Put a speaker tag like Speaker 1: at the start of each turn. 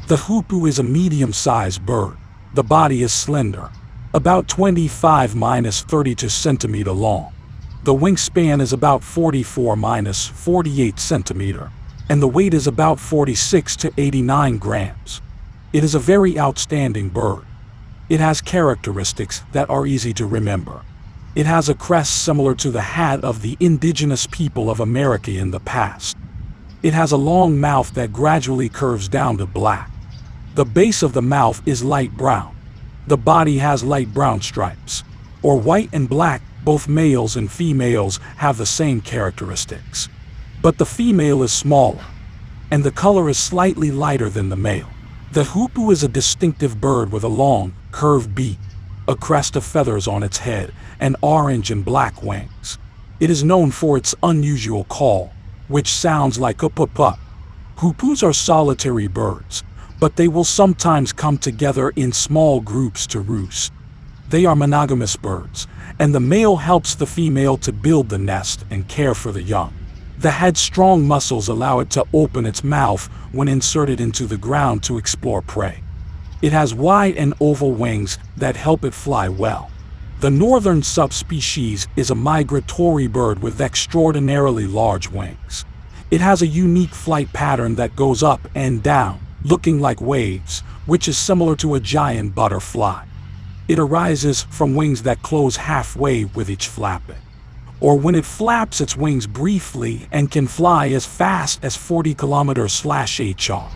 Speaker 1: The hoopoe is a medium-sized bird. The body is slender, about 25–32 centimeter long. The wingspan is about 44–48 centimeter, and the weight is about 46 to 89 grams. It is a very outstanding bird. It has characteristics that are easy to remember. It has a crest similar to the hat of the indigenous people of America in the past. It has a long mouth that gradually curves down to black. The base of the mouth is light brown. The body has light brown stripes, or white and black. Both males and females have the same characteristics. But the female is smaller, and the color is slightly lighter than the male. The hoopoe is a distinctive bird with a long, curved beak, a crest of feathers on its head, and orange and black wings. It is known for its unusual call, which sounds like Upupa. Hoopoes are solitary birds, but they will sometimes come together in small groups to roost. They are monogamous birds, and the male helps the female to build the nest and care for the young. The head's strong muscles allow it to open its mouth when inserted into the ground to explore prey. It has wide and oval wings that help it fly well. The northern subspecies is a migratory bird with extraordinarily large wings. It has a unique flight pattern that goes up and down, looking like waves, which is similar to a giant butterfly. It arises from wings that close halfway with each flapping, or when it flaps its wings briefly, and can fly as fast as 40 km/h.